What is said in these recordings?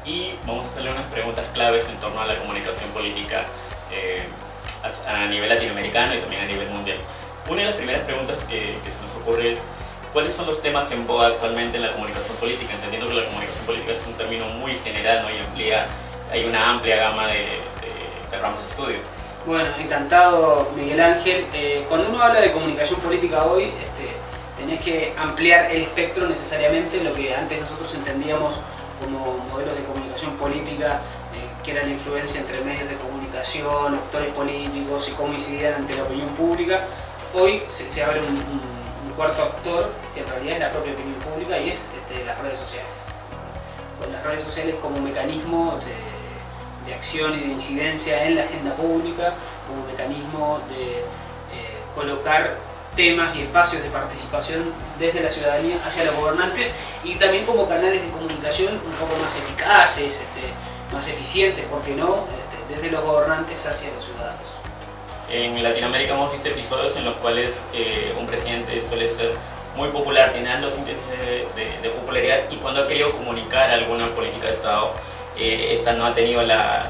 y vamos a hacerle unas preguntas claves en torno a la comunicación política a nivel latinoamericano y también a nivel mundial. Una de las primeras preguntas que se nos ocurre es: ¿cuáles son los temas en boga actualmente en la comunicación política? Entendiendo que la comunicación política es un término muy general, ¿no? Hay una amplia gama de ramas de estudio. Bueno, encantado, Miguel Ángel. Cuando uno habla de comunicación política hoy, tenés que ampliar el espectro necesariamente. Lo que antes nosotros entendíamos como modelos de comunicación política, que era la influencia entre medios de comunicación, actores políticos y cómo incidían ante la opinión pública. Hoy se abre un cuarto actor, que en realidad es la propia opinión pública, y es las redes sociales. Con las redes sociales como mecanismo de acción y de incidencia en la agenda pública, como mecanismo de colocar temas y espacios de participación desde la ciudadanía hacia los gobernantes, y también como canales de comunicación un poco más eficaces, más eficientes, ¿por qué no?, desde los gobernantes hacia los ciudadanos. En Latinoamérica hemos visto episodios en los cuales un presidente suele ser muy popular, tiene altos índices de popularidad, y cuando ha querido comunicar alguna política de Estado, esta no ha tenido la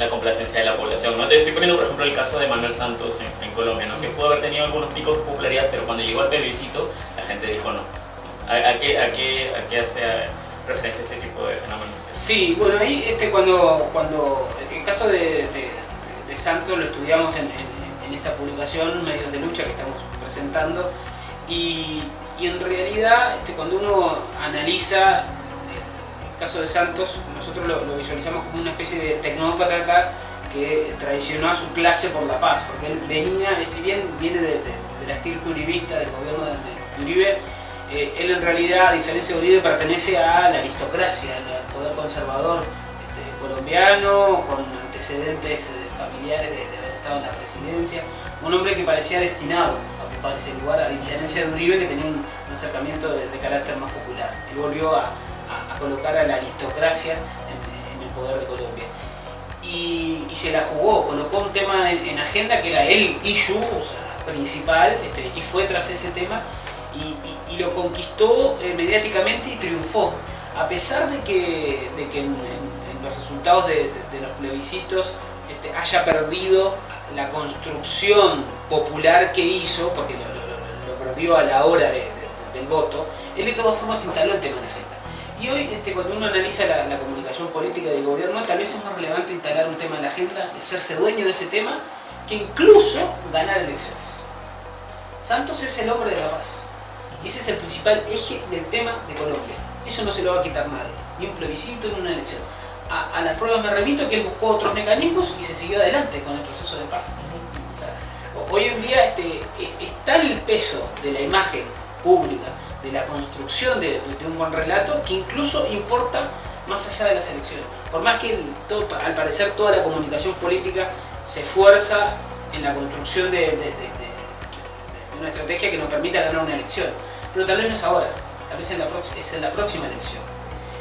complacencia de la población, ¿no? Te estoy poniendo, por ejemplo, el caso de Manuel Santos en Colombia, ¿no? Que pudo haber tenido algunos picos de popularidad, pero cuando llegó al plebiscito, la gente dijo no. ¿A qué hace referencia este tipo de fenómenos? Sí, bueno, ahí cuando el caso de Santos lo estudiamos en esta publicación, Medios de Lucha, que estamos presentando, y en realidad cuando uno analiza el caso de Santos, nosotros lo visualizamos como una especie de tecnócrata que traicionó a su clase por la paz, porque él venía, si bien viene de la estirpe uribista, del gobierno de Uribe, él en realidad, a diferencia de Uribe, pertenece a la aristocracia, al poder conservador colombiano, con antecedentes familiares de haber estado en la presidencia, un hombre que parecía destinado a ocupar ese lugar, a diferencia de Uribe, que tenía un acercamiento de carácter más popular. Él volvió a colocar a la aristocracia en el poder de Colombia. Y se la jugó, colocó un tema en agenda que era el issue, o sea, principal, y fue tras ese tema y lo conquistó mediáticamente y triunfó. A pesar de que en los resultados de los plebiscitos haya perdido la construcción popular que hizo, porque lo perdió a la hora del voto, él de todas formas instaló el tema en agenda. Y hoy, cuando uno analiza la comunicación política del gobierno, tal vez es más relevante instalar un tema en la agenda, hacerse dueño de ese tema, que incluso ganar elecciones. Santos es el hombre de la paz, y ese es el principal eje del tema de Colombia. Eso no se lo va a quitar nadie, ni un plebiscito ni una elección. A las pruebas me remito, que él buscó otros mecanismos y se siguió adelante con el proceso de paz. O sea, hoy en día es tal el peso de la imagen pública, de la construcción de un buen relato, que incluso importa más allá de las elecciones. Por más que al parecer toda la comunicación política se esfuerza en la construcción de una estrategia que nos permita ganar una elección, pero tal vez no es ahora, tal vez es en la próxima elección.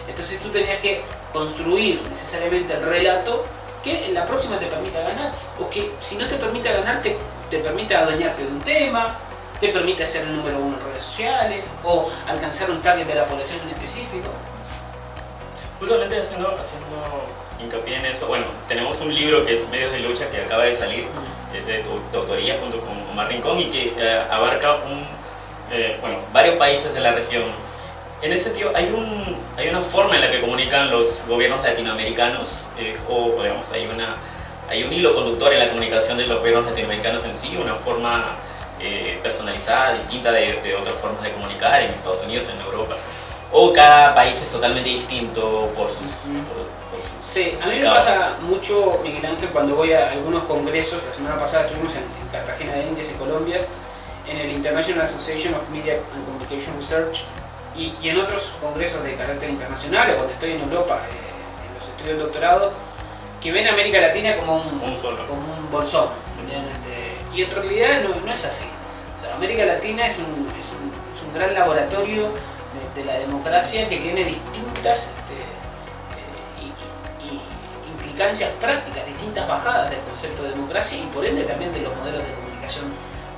Entonces tú tenías que construir necesariamente el relato que en la próxima te permita ganar, o que si no te permite ganar, te permita adueñarte de un tema, te permite ser el número uno en redes sociales, o alcanzar un target de la población en específico. Justamente haciendo hincapié en eso, bueno, tenemos un libro que es Medios de Lucha, que acaba de salir, es de tu autoría junto con Omar Rincón, y que abarca varios países de la región. En ese sentido, hay una forma en la que comunican los gobiernos latinoamericanos, o digamos, hay un hilo conductor en la comunicación de los gobiernos latinoamericanos en sí, una forma personalizada, distinta de otras formas de comunicar en Estados Unidos, en Europa, o cada país es totalmente distinto por sus Sí, a mí me pasa mucho, Miguel Ángel, cuando voy a algunos congresos. La semana pasada estuvimos en Cartagena de Indias, en Colombia, en el International Association of Media and Communication Research, y en otros congresos de carácter internacional, o cuando estoy en Europa, en los estudios del doctorado, que ven a América Latina como un bolsón. ¿Sí? Y en realidad no es así. O sea, América Latina es un gran laboratorio de la democracia, que tiene distintas implicancias prácticas, distintas bajadas del concepto de democracia, y por ende también de los modelos de comunicación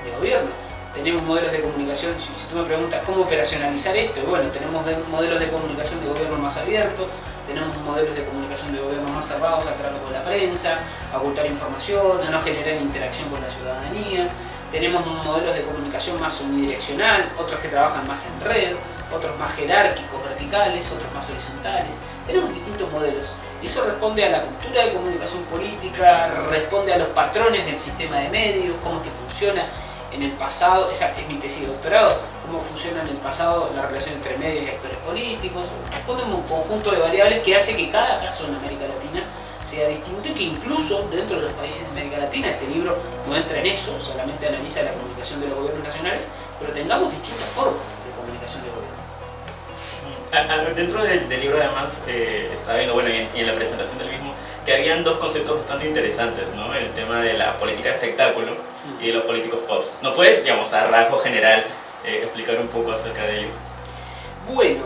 de gobierno. Tenemos modelos de comunicación, si tú me preguntas cómo operacionalizar esto, bueno, tenemos modelos de comunicación de gobierno más abiertos, tenemos modelos de comunicación de gobierno más cerrados al trato con la prensa, a ocultar información, a no generar interacción con la ciudadanía. Tenemos modelos de comunicación más unidireccional, otros que trabajan más en red, otros más jerárquicos, verticales, otros más horizontales. Tenemos distintos modelos. Y eso responde a la cultura de comunicación política, responde a los patrones del sistema de medios, cómo es que funciona en el pasado, esa es mi tesis de doctorado, cómo funciona en el pasado la relación entre medios y actores políticos. Responde a un conjunto de variables que hace que cada caso en América Latina sea distinto y que incluso dentro de los países de América Latina, este libro no entra en eso, solamente analiza la comunicación de los gobiernos nacionales, pero tengamos distintas formas de comunicación de gobierno. Dentro del libro además estaba viendo, bueno, y en la presentación del mismo, que habían dos conceptos bastante interesantes, ¿no? El tema de la política de espectáculo y de los políticos pops. ¿No puedes, digamos, a rasgo general explicar un poco acerca de ellos? Bueno,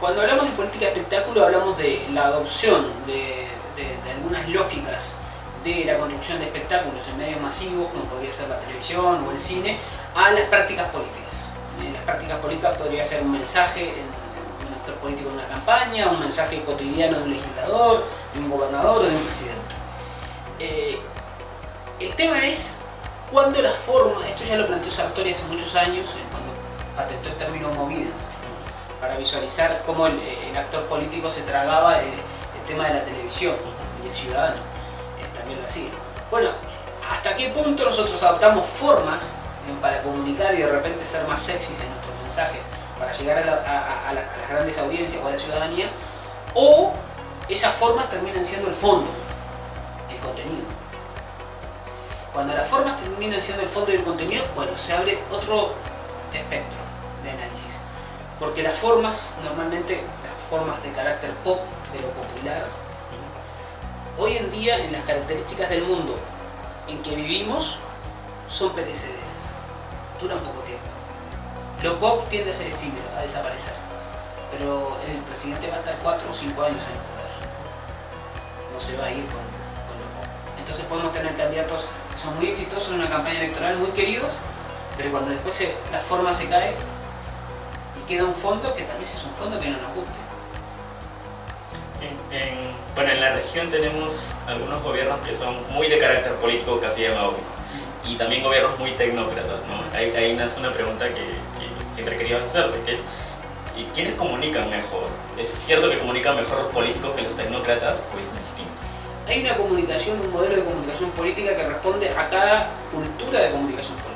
cuando hablamos de política de espectáculo hablamos de la adopción de algunas lógicas de la construcción de espectáculos en medios masivos, como podría ser la televisión o el cine, a las prácticas políticas. En las prácticas políticas podría ser un mensaje en un actor político en una campaña, un mensaje cotidiano de un legislador, de un gobernador o de un presidente. El tema es cuando las formas, esto ya lo planteó Sartori hace muchos años, cuando patentó el término movidas, para visualizar cómo el actor político se tragaba el tema de la televisión, y el ciudadano también lo hacía. Bueno, ¿hasta qué punto nosotros adoptamos formas para comunicar y de repente ser más sexys en nuestros mensajes, para llegar a las grandes audiencias o a la ciudadanía? O esas formas terminan siendo el fondo, el contenido. Cuando las formas terminan siendo el fondo y el contenido, bueno, se abre otro espectro de análisis. Porque las formas, normalmente las formas de carácter pop, de lo popular, hoy en día en las características del mundo en que vivimos, son perecederas, duran poco tiempo. Lo pop tiende a ser efímero, a desaparecer, pero el presidente va a estar 4 o 5 años en el poder, no se va a ir con lo pop. Entonces podemos tener candidatos que son muy exitosos en una campaña electoral, muy queridos, pero cuando después la forma se cae y queda un fondo que tal vez es un fondo que no nos guste. Bueno, en la región tenemos algunos gobiernos que son muy de carácter político, casi demagógico, y también gobiernos muy tecnócratas, ¿no? Ahí nace una pregunta que siempre he querido hacerte, que es ¿quiénes comunican mejor? ¿Es cierto que comunican mejor los políticos que los tecnócratas o es distinto? Hay una comunicación, un modelo de comunicación política que responde a cada cultura de comunicación política.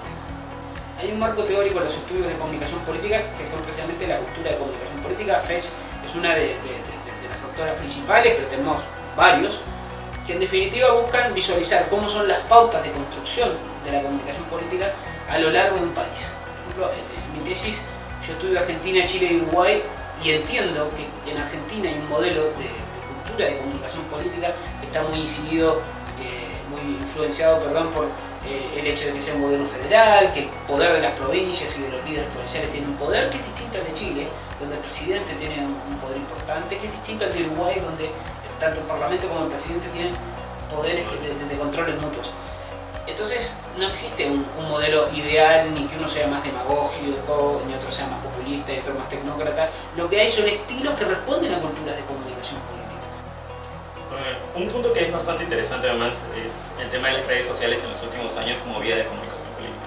Hay un marco teórico en los estudios de comunicación política que son precisamente la cultura de comunicación política. Fesch es una de las autoras principales, pero tenemos varios, que en definitiva buscan visualizar cómo son las pautas de construcción de la comunicación política a lo largo de un país. Por ejemplo, en mi tesis yo estudio Argentina, Chile y Uruguay y entiendo que en Argentina hay un modelo de cultura de comunicación política que está muy incidido, muy influenciado, por el hecho de que sea un gobierno federal, que el poder de las provincias y de los líderes provinciales tiene un poder que es distinto al de Chile, donde el presidente tiene un poder importante, que es distinto al de Uruguay, donde tanto el parlamento como el presidente tienen poderes de controles mutuos. Entonces no existe un modelo ideal, ni que uno sea más demagógico, ni otro sea más populista y otro más tecnócrata. Lo que hay son estilos que responden a culturas de comunicación política. Un punto que es bastante interesante además es el tema de las redes sociales en los últimos años como vía de comunicación política.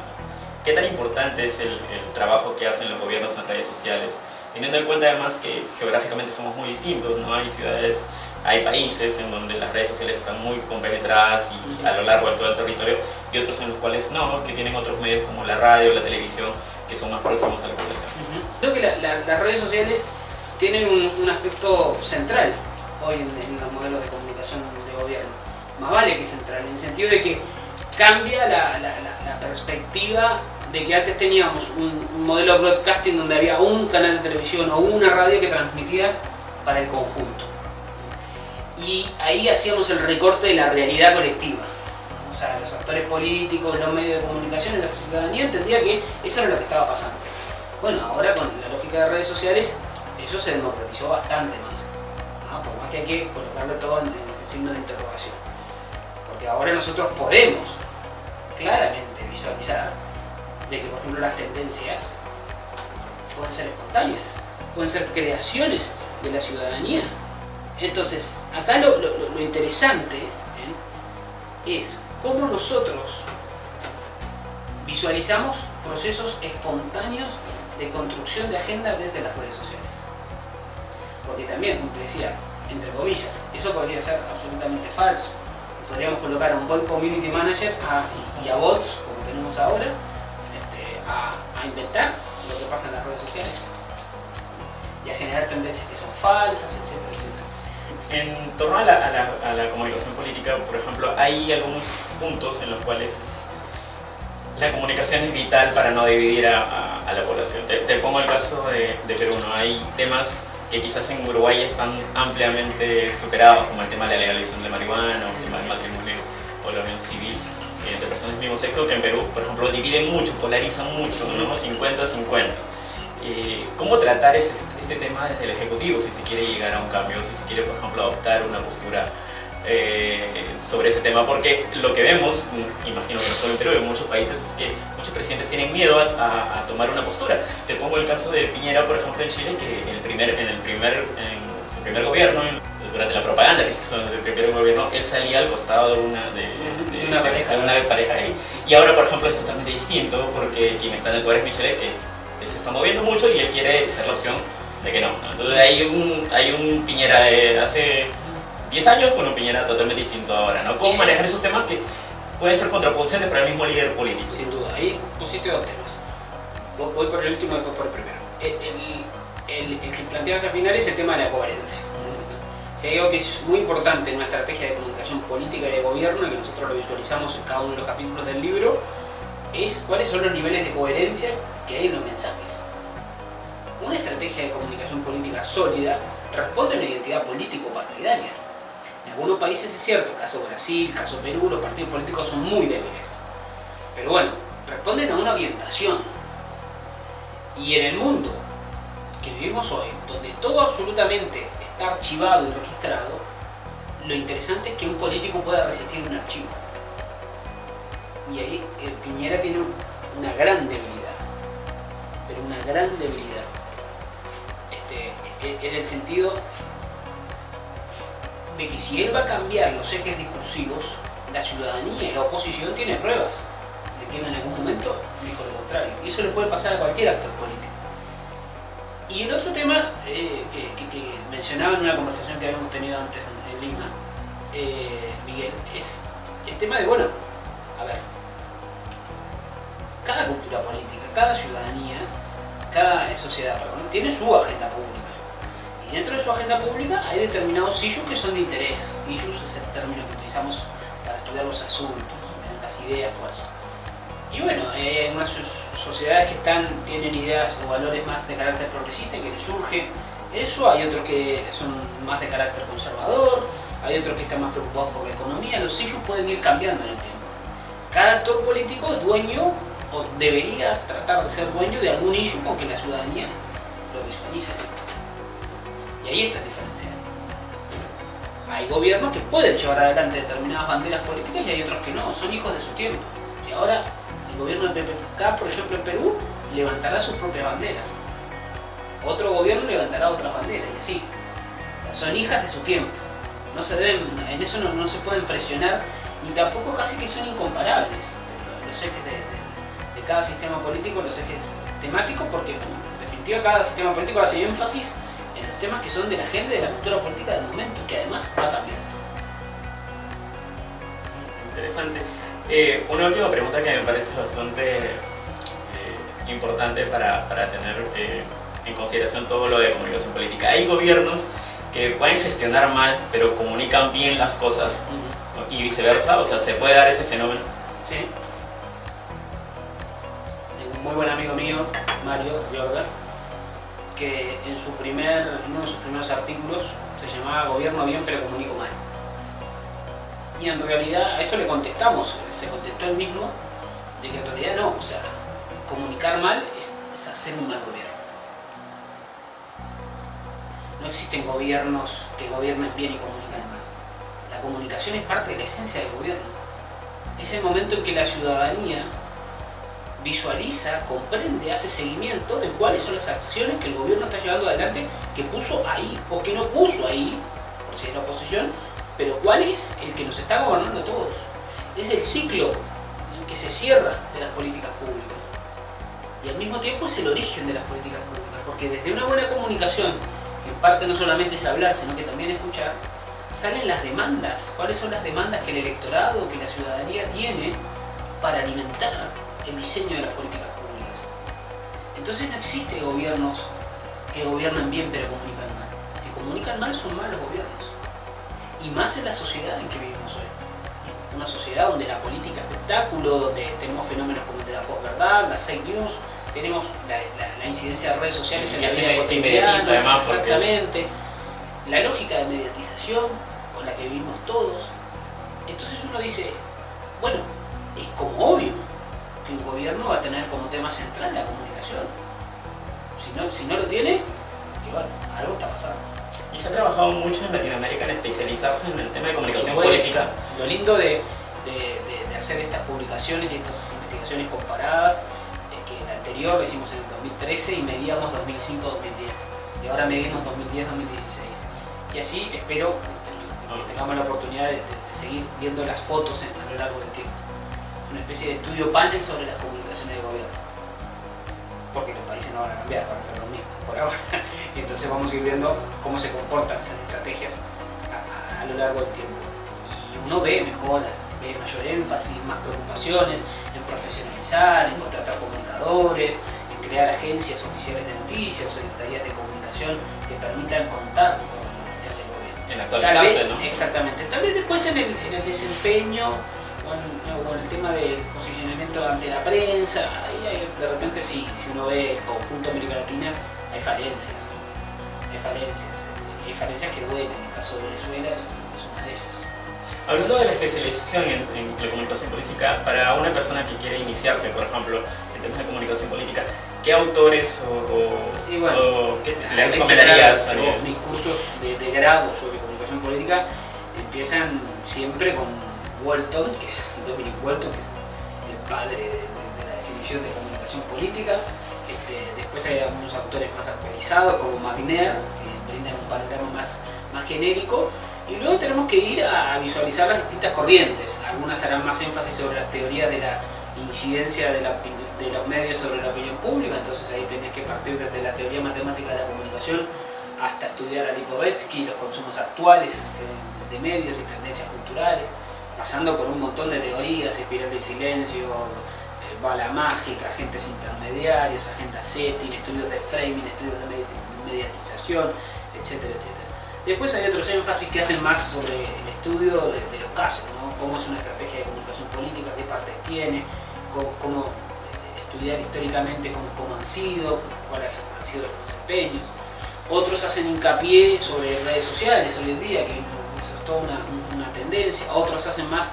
¿Qué tan importante es el trabajo que hacen los gobiernos en redes sociales? Teniendo en cuenta además que geográficamente somos muy distintos, ¿no? Hay ciudades, hay países en donde las redes sociales están muy compenetradas y a lo largo de todo el territorio, y otros en los cuales no, que tienen otros medios como la radio, la televisión, que son más próximos a la población. Creo que las redes sociales tienen un aspecto central hoy en el modelo de comunicación de gobierno. Más vale que central, en el sentido de que cambia la perspectiva de que antes teníamos un modelo de broadcasting donde había un canal de televisión o una radio que transmitía para el conjunto. Y ahí hacíamos el recorte de la realidad colectiva. O sea, los actores políticos, los medios de comunicación, la ciudadanía entendía que eso era lo que estaba pasando. Bueno, ahora con la lógica de redes sociales, eso se democratizó bastante más, ¿no? Por más que hay que colocarle todo en el signo de interrogación. Porque ahora nosotros podemos claramente visualizar de que, por ejemplo, las tendencias pueden ser espontáneas, pueden ser creaciones de la ciudadanía. Entonces, acá lo interesante es cómo nosotros visualizamos procesos espontáneos de construcción de agenda desde las redes sociales. Porque también, como te decía, entre comillas, eso podría ser absolutamente falso. Podríamos colocar a un bot community manager y a bots, como tenemos ahora, a inventar lo que pasa en las redes sociales y a generar tendencias que son falsas, etcétera, etcétera. En torno a la comunicación política, por ejemplo, hay algunos puntos en los cuales la comunicación es vital para no dividir a la población. Te pongo el caso de Perú, ¿no? Hay temas que quizás en Uruguay están ampliamente superados, como el tema de la legalización de marihuana, o el tema del matrimonio o la unión civil entre personas del mismo sexo, que en Perú, por ejemplo, dividen mucho, polarizan mucho, ¿no? 50-50. ¿Cómo tratar este tema desde el Ejecutivo si se quiere llegar a un cambio, si se quiere, por ejemplo, adoptar una postura sobre ese tema? Porque lo que vemos, imagino que no solo en Perú, en muchos países, es que muchos presidentes tienen miedo a tomar una postura. Te pongo el caso de Piñera, por ejemplo, en Chile, que en su primer gobierno, durante la propaganda que se hizo en el primer gobierno, él salía al costado de una pareja ahí. Y ahora, por ejemplo, es totalmente distinto, porque quien está en el poder es Michelet, que se está moviendo mucho y él quiere ser la opción de que no. Entonces hay un Piñera de hace 10 años con un Piñera totalmente distinto ahora, ¿no? ¿Cómo manejar esos temas que pueden ser contraproducentes para el mismo líder político? Sin duda, ahí pusiste dos temas. Voy por el último y después por el primero. El que planteabas al final es el tema de la coherencia. Si hay algo que es muy importante en una estrategia de comunicación política y de gobierno, y que nosotros lo visualizamos en cada uno de los capítulos del libro, es cuáles son los niveles de coherencia que hay en los mensajes. Una estrategia de comunicación política sólida responde a una identidad político-partidaria. En algunos países es cierto, caso Brasil, caso Perú, los partidos políticos son muy débiles. Pero bueno, responden a una orientación. Y en el mundo que vivimos hoy, donde todo absolutamente está archivado y registrado, lo interesante es que un político pueda resistir un archivo. Y ahí el Piñera tiene una gran debilidad, pero una gran debilidad. En el sentido de que si él va a cambiar los ejes discursivos, la ciudadanía y la oposición tiene pruebas de que él en algún momento dijo lo contrario. Y eso le puede pasar a cualquier actor político. Y el otro tema que mencionaba en una conversación que habíamos tenido antes en Lima, Miguel, es el tema de, bueno, a ver, cada cultura política, cada ciudadanía, cada sociedad, tiene su agenda pública. Y dentro de su agenda pública hay determinados issues que son de interés. Issues es el término que utilizamos para estudiar los asuntos, las ideas, fuerza. Y bueno, hay unas sociedades que tienen ideas o valores más de carácter progresista y que les surge eso, hay otros que son más de carácter conservador, hay otros que están más preocupados por la economía. Los issues pueden ir cambiando en el tiempo. Cada actor político es dueño o debería tratar de ser dueño de algún issue con que la ciudadanía lo visualice. Y ahí está la diferencia. Hay gobiernos que pueden llevar adelante determinadas banderas políticas y hay otros que no, son hijos de su tiempo. Y ahora el gobierno de PPK, por ejemplo en Perú, levantará sus propias banderas. Otro gobierno levantará otras banderas y así. Son hijas de su tiempo. No se deben, en eso no se pueden presionar, ni tampoco casi que son incomparables los ejes de cada sistema político, los ejes temáticos, porque en definitiva cada sistema político hace énfasis en los temas que son de la agenda y de la cultura política del momento, que además va cambiando. Interesante. Una última pregunta que me parece bastante importante para tener en consideración todo lo de comunicación política. Hay gobiernos que pueden gestionar mal, pero comunican bien las cosas, ¿no? Y viceversa, o sea, se puede dar ese fenómeno. Sí. Tengo un muy buen amigo mío, Mario Riorga, que en uno de sus primeros artículos se llamaba Gobierno bien pero comunico mal. Y en realidad a eso le contestamos, se contestó él mismo, de que en realidad no, o sea, comunicar mal es hacer un mal gobierno. No existen gobiernos que gobiernen bien y comunican mal. La comunicación es parte de la esencia del gobierno. Es el momento en que la ciudadanía visualiza, comprende, hace seguimiento de cuáles son las acciones que el gobierno está llevando adelante, que puso ahí o que no puso ahí, por si es la oposición, pero cuál es el que nos está gobernando a todos. Es el ciclo en que se cierra de las políticas públicas. Y al mismo tiempo es el origen de las políticas públicas, porque desde una buena comunicación, que en parte no solamente es hablar, sino que también escuchar, salen las demandas. ¿Cuáles son las demandas que el electorado, que la ciudadanía tiene para alimentar el diseño de las políticas públicas? Entonces no existe gobiernos que gobiernan bien pero comunican mal. Si comunican mal son malos gobiernos. Y más en la sociedad en que vivimos hoy. Una sociedad donde la política es espectáculo, donde tenemos fenómenos como el de la posverdad, las fake news, tenemos la incidencia de redes sociales en la vida cotidiana, además, exactamente, la lógica de mediatización con la que vivimos todos. Entonces uno dice, bueno, es como obvio que un gobierno va a tener como tema central la comunicación. Si no lo tiene, y bueno, algo está pasando. Y se ha trabajado mucho en Latinoamérica en especializarse en el tema de comunicación política. Lo lindo de hacer estas publicaciones y estas investigaciones comparadas es que la anterior la hicimos en el 2013 y medíamos 2005-2010. Y ahora medimos 2010-2016. Y así espero que tengamos la oportunidad de seguir viendo las fotos a lo largo del tiempo. Una especie de estudio panel sobre las comunicaciones de gobierno. Porque los países no van a cambiar, van a ser lo mismo por ahora. Y entonces vamos a ir viendo cómo se comportan esas estrategias a lo largo del tiempo. Y uno ve mejoras, ve mayor énfasis, más preocupaciones en profesionalizar, en contratar comunicadores, en crear agencias oficiales de noticias o secretarías de comunicación que permitan contar lo que hace el gobierno. En actualizarse, tal vez, ¿no? Exactamente. Tal vez después en el desempeño o en el tema del posicionamiento ante la prensa, ahí de repente sí, si uno ve el conjunto de América Latina, hay falencias. Hay falencias que duelen. En el caso de Venezuela es una de ellas. Hablando de la especialización en la comunicación política, para una persona que quiere iniciarse, por ejemplo, en temas de comunicación política, ¿qué autores qué le recomendarías? Mis cursos de grado sobre comunicación política empiezan siempre con Walton, que es Dominic Walton, que es el padre de la definición de comunicación política. Después hay algunos autores más actualizados, como Magner, que brindan un panorama más genérico. Y luego tenemos que ir a visualizar las distintas corrientes. Algunas harán más énfasis sobre las teorías de la incidencia de los medios sobre la opinión pública, entonces ahí tenés que partir desde la teoría matemática de la comunicación hasta estudiar a Lipovetsky, los consumos actuales de medios y tendencias culturales, pasando por un montón de teorías, espiral de silencio, bala mágica, agentes intermediarios, agendas setting, estudios de framing, estudios de mediatización, etcétera, etcétera. Después hay otros énfasis que hacen más sobre el estudio de los casos, ¿no? Cómo es una estrategia de comunicación política, qué partes tiene, cómo estudiar históricamente cómo han sido, cuáles han sido los desempeños. Otros hacen hincapié sobre redes sociales hoy en día, que eso es toda una tendencia. Otros hacen más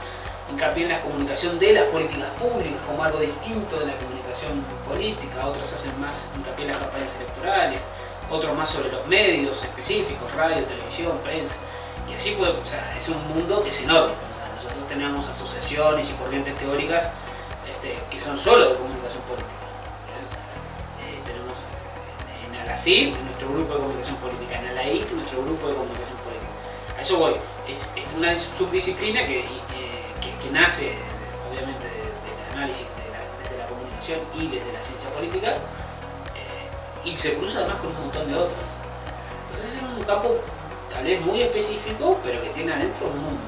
hincapié en la comunicación de las políticas públicas como algo distinto de la comunicación política. Otros hacen más hincapié en las campañas electorales. Otros más sobre los medios específicos, radio, televisión, prensa. Y así pues, es un mundo que es enorme. Nosotros tenemos asociaciones y corrientes teóricas que son solo de comunicación política. Tenemos en ALACIP, nuestro grupo de comunicación política, en ALAIC, nuestro grupo de comunicación política. A eso voy. Es una subdisciplina que nace obviamente del análisis desde la comunicación y desde la ciencia política, y se cruza además con un montón de otras. Entonces es un campo tal vez muy específico, pero que tiene adentro un mundo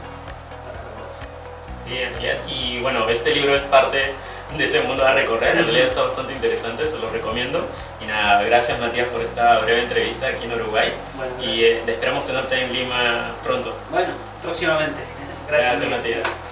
para recorrer. Sí, en realidad, y bueno, este libro es parte de ese mundo a recorrer, en realidad está bastante interesante, se lo recomiendo. Y nada, gracias Matías por esta breve entrevista aquí en Uruguay. Bueno, y esperamos tenerte en Lima pronto. Bueno, próximamente. Gracias Matías.